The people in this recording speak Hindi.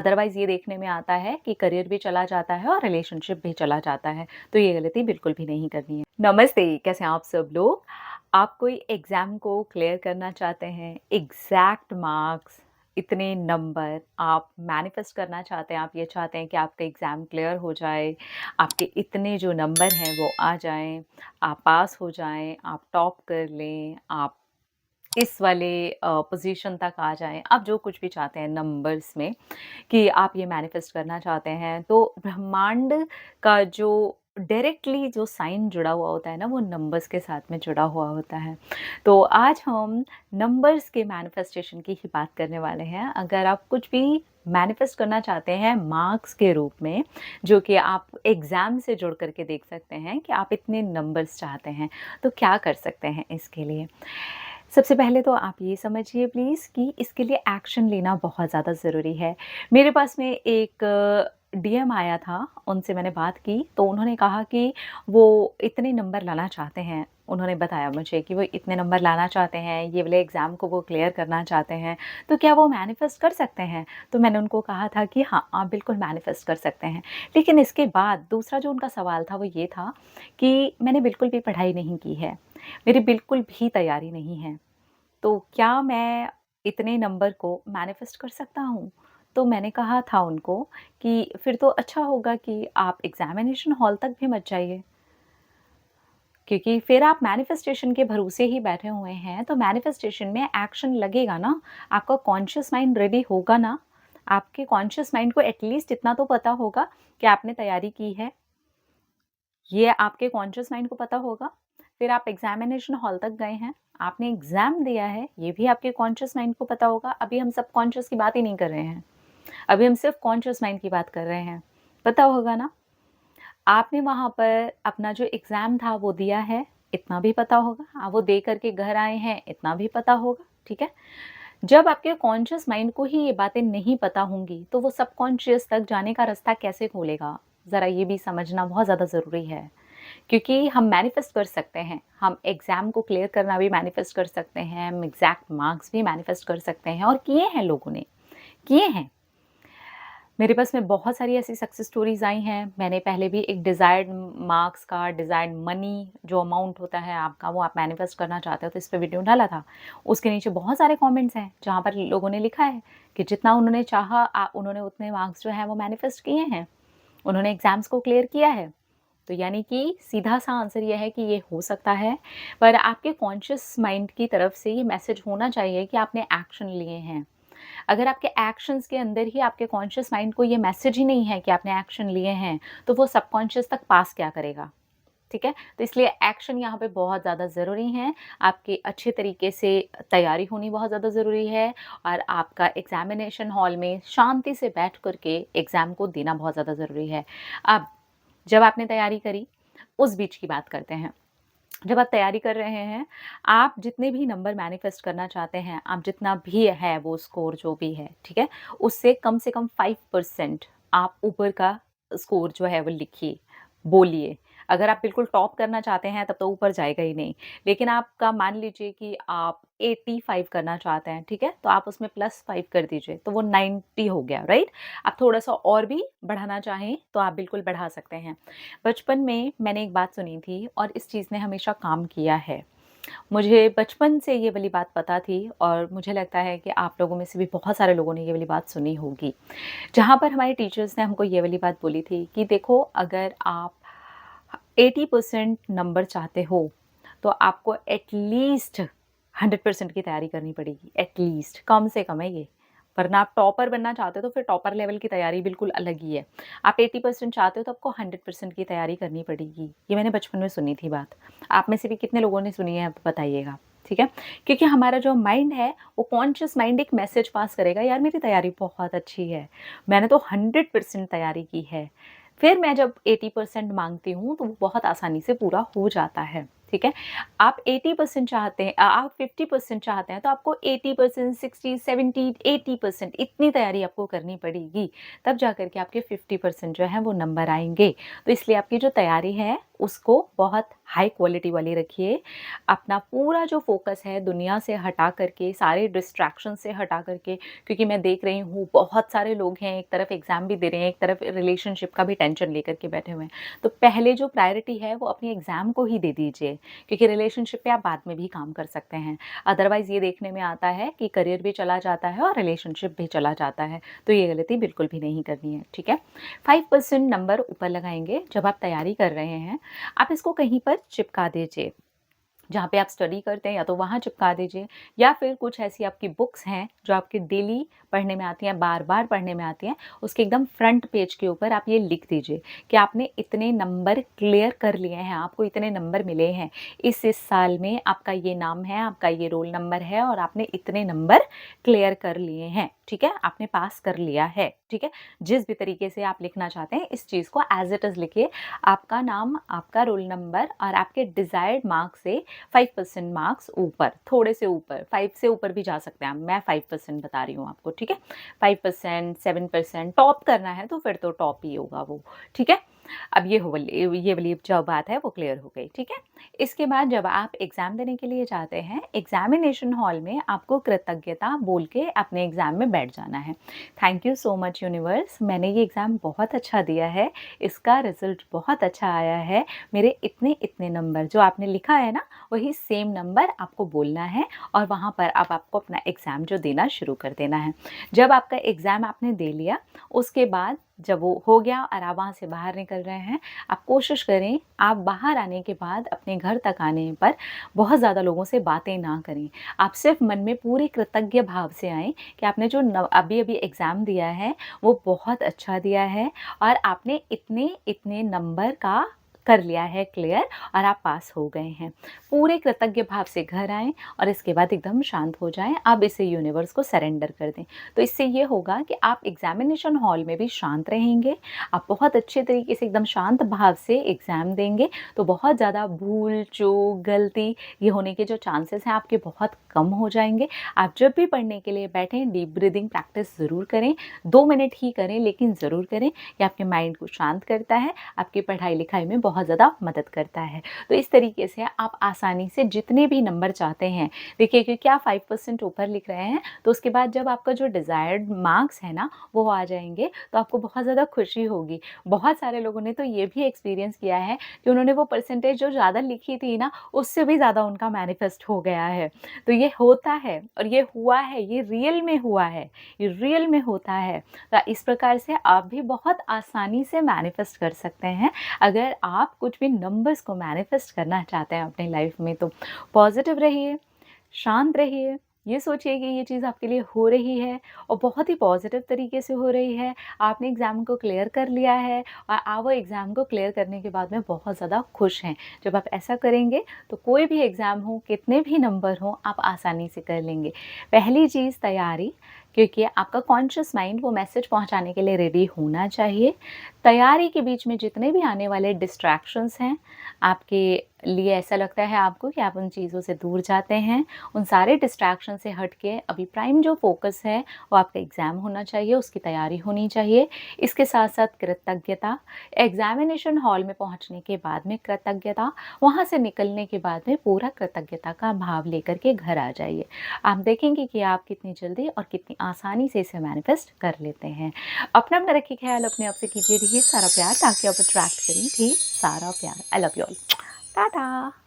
अदरवाइज़ ये देखने में आता है कि करियर भी चला जाता है और रिलेशनशिप भी चला जाता है, तो ये गलती बिल्कुल भी नहीं करनी है। नमस्ते, कैसे हैं आप सब लोग? आप कोई एग्ज़ाम को क्लियर करना चाहते हैं, एग्ज़ैक्ट मार्क्स, इतने नंबर आप मैनिफेस्ट करना चाहते हैं, आप ये चाहते हैं कि आपका एग्ज़ाम क्लियर हो जाए, आपके इतने जो नंबर हैं वो आ जाएँ, आप पास हो जाएँ, आप टॉप कर लें, आप इस वाले पोज़ीशन तक आ जाएँ, आप जो कुछ भी चाहते हैं नंबर्स में कि आप ये मैनिफेस्ट करना चाहते हैं, तो ब्रह्मांड का जो डायरेक्टली जो साइन जुड़ा हुआ होता है ना, वो नंबर्स के साथ में जुड़ा हुआ होता है। तो आज हम नंबर्स के मैनिफेस्टेशन की ही बात करने वाले हैं। अगर आप कुछ भी मैनिफेस्ट करना चाहते हैं मार्क्स के रूप में, जो कि आप एग्ज़ाम से जुड़ कर के देख सकते हैं कि आप इतने नंबर्स चाहते हैं, तो क्या कर सकते हैं इसके लिए? सबसे पहले तो आप ये समझिए प्लीज़ कि इसके लिए एक्शन लेना बहुत ज़्यादा ज़रूरी है। मेरे पास में एक डीएम आया था, उनसे मैंने बात की, तो उन्होंने कहा कि वो इतने नंबर लाना चाहते हैं। उन्होंने बताया मुझे कि वो इतने नंबर लाना चाहते हैं, ये वाले एग्ज़ाम को वो क्लियर करना चाहते हैं, तो क्या वो मैनिफेस्ट कर सकते हैं? तो मैंने उनको कहा था कि हाँ, आप बिल्कुल मैनिफेस्ट कर सकते हैं। लेकिन इसके बाद दूसरा जो उनका सवाल था वो ये था कि मैंने बिल्कुल भी पढ़ाई नहीं की है, मेरी बिल्कुल भी तैयारी नहीं है। तो क्या मैं इतने नंबर को मैनिफेस्ट कर सकता हूँ? तो मैंने कहा था उनको कि फिर तो अच्छा होगा कि आप एग्ज़ामिनेशन हॉल तक भी मत जाइए। क्योंकि फिर आप मैनिफेस्टेशन के भरोसे ही बैठे हुए हैं, तो मैनिफेस्टेशन में एक्शन लगेगा ना, आपका कॉन्शियस माइंड रेडी होगा ना, आपके कॉन्शियस माइंड को एटलीस्ट इतना तो पता होगा कि आपने तैयारी की है। ये आपके कॉन्शियस माइंड को पता होगा। फिर आप एग्ज़ामिनेशन हॉल तक गए हैं, आपने एग्ज़ाम दिया है, ये भी आपके कॉन्शियस माइंड को पता होगा। अभी हम सबकॉन्शियस की बात ही नहीं कर रहे हैं। अभी हम सिर्फ़ कॉन्शियस माइंड की बात कर रहे हैं। पता होगा ना? आपने वहाँ पर अपना जो एग्ज़ाम था वो दिया है, इतना भी पता होगा। आप वो दे कर के घर आए हैं, इतना भी पता होगा, ठीक है? जब आपके कॉन्शियस माइंड को ही ये बातें नहीं पता होंगी, तो वो सबकॉन्शियस तक जाने का रास्ता कैसे खोलेगा? ज़रा ये भी समझना बहुत ज़्यादा ज़रूरी है। क्योंकि हम मैनिफेस्ट कर सकते हैं, हम एग्ज़ाम को क्लियर करना भी मैनिफेस्ट कर सकते हैं, हम एग्ज़ैक्ट मार्क्स भी मैनिफेस्ट कर सकते हैं और किए हैं लोगों ने, किए हैं। मेरे पास में बहुत सारी ऐसी सक्सेस स्टोरीज़ आई हैं। मैंने पहले भी एक डिज़ायर्ड मार्क्स का, डिज़ायर्ड मनी जो अमाउंट होता है आपका, वो आप मैनिफेस्ट करना चाहते हो, तो इस पे वीडियो डाला था। उसके नीचे बहुत सारे कमेंट्स हैं, जहाँ पर लोगों ने लिखा है कि जितना उन्होंने चाहा उन्होंने उतने मार्क्स जो हैं वो मैनिफेस्ट किए हैं। उन्होंने एग्ज़ाम्स को क्लियर किया है। तो यानी कि सीधा-सा आंसर ये है कि ये हो सकता है, पर आपके कॉन्शियस माइंड की तरफ से ये मैसेज होना चाहिए कि आपने एक्शन लिए हैं। अगर आपके एक्शंस के अंदर ही आपके कॉन्शियस माइंड को ये मैसेज ही नहीं है कि आपने एक्शन लिए हैं, तो वो सबकॉन्शियस तक पास क्या करेगा? ठीक है? तो इसलिए एक्शन यहाँ पे बहुत ज़्यादा ज़रूरी हैं। आपकी अच्छे तरीके से तैयारी होनी बहुत ज़्यादा ज़रूरी है और आपका एग्ज़ामिनेशन हॉल में शांति से बैठ कर के एग्ज़ाम को देना बहुत ज़्यादा ज़रूरी है। अब जब आपने तैयारी करी, उस बीच की बात करते हैं। जब आप तैयारी कर रहे हैं, आप जितने भी नंबर मैनिफेस्ट करना चाहते हैं, आप जितना भी है वो स्कोर जो भी है, ठीक है? उससे कम से कम 5% आप ऊपर का स्कोर जो है वो लिखिए, बोलिए। अगर आप बिल्कुल टॉप करना चाहते हैं तब तो ऊपर जाएगा ही नहीं। लेकिन आपका मान लीजिए कि आप 85 करना चाहते हैं, ठीक है? तो आप उसमें +5 कर दीजिए, तो वो 90 हो गया, राइट? आप थोड़ा-सा और भी बढ़ाना चाहें, तो आप बिल्कुल बढ़ा सकते हैं। बचपन में मैंने एक बात सुनी थी और इस चीज़ ने हमेशा काम किया है। मुझे बचपन से ये वाली बात पता थी और मुझे लगता है कि आप लोगों में से भी बहुत सारे लोगों ने ये वाली बात सुनी होगी। जहाँ पर हमारे टीचर्स ने हमको ये वाली बात बोली थी कि देखो अगर आप 80% नंबर चाहते हो, तो आपको एटलीस्ट 100% की तैयारी करनी पड़ेगी, एटलीस्ट कम से कम है ये। वरना आप टॉपर बनना चाहते हो तो फिर टॉपर लेवल की तैयारी बिल्कुल अलग ही है। आप 80% चाहते हो तो आपको 100% की तैयारी करनी पड़ेगी। ये मैंने बचपन में सुनी थी बात। आप में से भी कितने लोगों ने सुनी है, आप बताइएगा, ठीक है? क्योंकि हमारा जो माइंड है, वो कॉन्शियस माइंड एक मैसेज पास करेगा, यार मेरी तैयारी बहुत अच्छी है, मैंने तो 100% तैयारी की है। फिर मैं जब 80% माँगती हूँ, तो वो बहुत आसानी से पूरा हो जाता है, ठीक है? आप 80% चाहते हैं आप 50% चाहते हैं, तो आपको 80%, 60, 70, 80% इतनी तैयारी आपको करनी पड़ेगी, तब जाकर के आपके 50% जो है वो नंबर आएँगे। तो इसलिए आपकी जो तैयारी है, उसको बहुत हाई क्वालिटी वाली रखिए। अपना पूरा जो फ़ोकस है दुनिया से हटा करके, सारे डिस्ट्रैक्शन से हटा करके, क्योंकि मैं देख रही हूँ बहुत सारे लोग हैं, एक तरफ एग्ज़ाम भी दे रहे हैं, एक तरफ रिलेशनशिप का भी टेंशन लेकर के बैठे हुए हैं। तो पहले जो प्रायोरिटी है वो अपनी एग्ज़ाम को ही दे दीजिए, क्योंकि रिलेशनशिप पे आप बाद में भी काम कर सकते हैं। अदरवाइज़ ये देखने में आता है कि करियर भी चला जाता है और रिलेशनशिप भी चला जाता है, तो ये गलती बिल्कुल भी नहीं करनी है, ठीक है? 5% नंबर ऊपर लगाएँगे जब आप तैयारी कर रहे हैं, आप इसको कहीं पर चिपका दीजिए। जहाँ पे आप स्टडी करते हैं या तो वहाँ चिपका दीजिए, या फिर कुछ ऐसी आपकी बुक्स हैं जो आपकी डेली पढ़ने में आती हैं, बार-बार पढ़ने में आती हैं, उसके एकदम फ्रंट पेज के ऊपर आप ये लिख दीजिए कि आपने इतने नंबर क्लियर कर लिए हैं, आपको इतने नंबर मिले हैं। इस साल में आपका ये नाम है, आपका ये रोल नंबर है और आपने इतने नंबर क्लियर कर लिए हैं, ठीक है? आपने पास कर लिया है, ठीक है? जिस भी तरीके से आप लिखना चाहते हैं इस चीज़ को एज़ इट इज़ लिखिए। आपका नाम, आपका रोल नंबर और आपके डिज़ायर्ड मार्क्स से 5% मार्क्स ऊपर, थोड़े से ऊपर, 5 से ऊपर भी जा सकते हैं आप, मैं 5% बता रही हूँ आपको, ठीक है? 5%, 7%, टॉप करना है तो फिर तो टॉप ही होगा वो, ठीक है? अब ये वाली जो बात है वो क्लियर हो गई, ठीक है? इसके बाद जब आप एग्ज़ाम देने के लिए जाते हैं, एग्ज़ामिनेशन हॉल में आपको कृतज्ञता बोल के अपने एग्ज़ाम में बैठ जाना है। Thank you so much universe, मैंने ये एग्ज़ाम बहुत अच्छा दिया है, इसका रिज़ल्ट बहुत अच्छा आया है, मेरे इतने-इतने नंबर जो आपने लिखा है ना, वही सेम नंबर आपको बोलना है और वहाँ पर अब आपको अपना एग्ज़ाम जो देना शुरू कर देना है। जब आपका एग्ज़ाम आपने दे लिया, उसके बाद जब वो हो गया और आप वहाँ से बाहर निकल रहे हैं, आप कोशिश करें आप बाहर आने के बाद अपने घर तक आने पर बहुत ज़्यादा लोगों से बातें ना करें। आप सिर्फ मन में पूरे कृतज्ञ भाव से आएँ कि आपने जो अभी-अभी एग्ज़ाम दिया है, वो बहुत अच्छा दिया है और आपने इतने नंबर का कर लिया है क्लियर और आप पास हो गए हैं। पूरे कृतज्ञ भाव से घर आएँ और इसके बाद एकदम शांत हो जाएँ। अब इसे यूनिवर्स को सरेंडर कर दें। तो इससे ये होगा कि आप एग्ज़ामिनेशन हॉल में भी शांत रहेंगे, आप बहुत अच्छे तरीके से एकदम शांत भाव से एग्ज़ाम देंगे, तो बहुत ज़्यादा भूल-चूक, गलती ये होने के जो चांसेस हैं आपके बहुत कम हो जाएँगे। आप जब भी पढ़ने के लिए बैठें, डीप ब्रीथिंग प्रैक्टिस ज़रूर करें, 2 मिनट ही करें लेकिन ज़रूर करें। ये आपके माइंड को शांत करता है, आपकी पढ़ाई-लिखाई में बहुत ज़्यादा मदद करता है। तो इस तरीके से आप आसानी से जितने भी नंबर चाहते हैं, देखिए क्योंकि आप 5% ऊपर लिख रहे हैं, तो उसके बाद जब आपका जो डिज़ायर्ड मार्क्स है ना, वो आ जाएँगे, तो आपको बहुत ज़्यादा खुशी होगी। बहुत सारे लोगों ने तो ये भी एक्सपीरियंस किया है कि उन्होंने वो परसेंटेज जो ज़्यादा लिखी थी ना, उससे भी ज़्यादा उनका मैनिफेस्ट हो गया है। तो ये होता है और ये हुआ है, ये रियल में हुआ है, ये रियल में होता है। तो इस प्रकार से आप भी बहुत आसानी से मैनिफेस्ट कर सकते हैं। अगर आप कुछ भी नंबर्स को मैनिफेस्ट करना चाहते हैं अपनी लाइफ में, तो पॉजिटिव रहिए, शांत रहिए, ये सोचिए कि ये चीज़ आपके लिए हो रही है और बहुत ही पॉजिटिव तरीके से हो रही है। आपने एग्ज़ाम को क्लियर कर लिया है और आप वो एग्ज़ाम को क्लियर करने के बाद में बहुत ज़्यादा खुश हैं। जब आप ऐसा करेंगे तो कोई भी एग्ज़ाम हो, कितने भी नंबर हों, आप आसानी से कर लेंगे। पहली चीज़ तैयारी, क्योंकि आपका कॉन्शियस माइंड वो मैसेज पहुंचाने के लिए रेडी होना चाहिए। तैयारी के बीच में जितने भी आने वाले डिस्ट्रैक्शंस हैं, आपके लिए ऐसा लगता है आपको कि आप उन चीज़ों से दूर जाते हैं, उन सारे डिस्ट्रैक्शन से हट के अभी प्राइम जो फ़ोकस है वो आपका एग्ज़ाम होना चाहिए, उसकी तैयारी होनी चाहिए। इसके साथ-साथ कृतज्ञता, एग्ज़ामिनेशन हॉल में पहुँचने के बाद में कृतज्ञता, वहाँ से निकलने के बाद में पूरा कृतज्ञता का भाव लेकर के घर आ जाइए। आप देखेंगे कि आप कितनी जल्दी और कितनी आसानी से इसे मैनिफेस्ट कर लेते हैं। अपना रखिए ख्याल, अपने आप से कीजिए ढेर सारा प्यार ताकि आप अट्रैक्ट करें ढेर सारा प्यार। I love you all. Tata.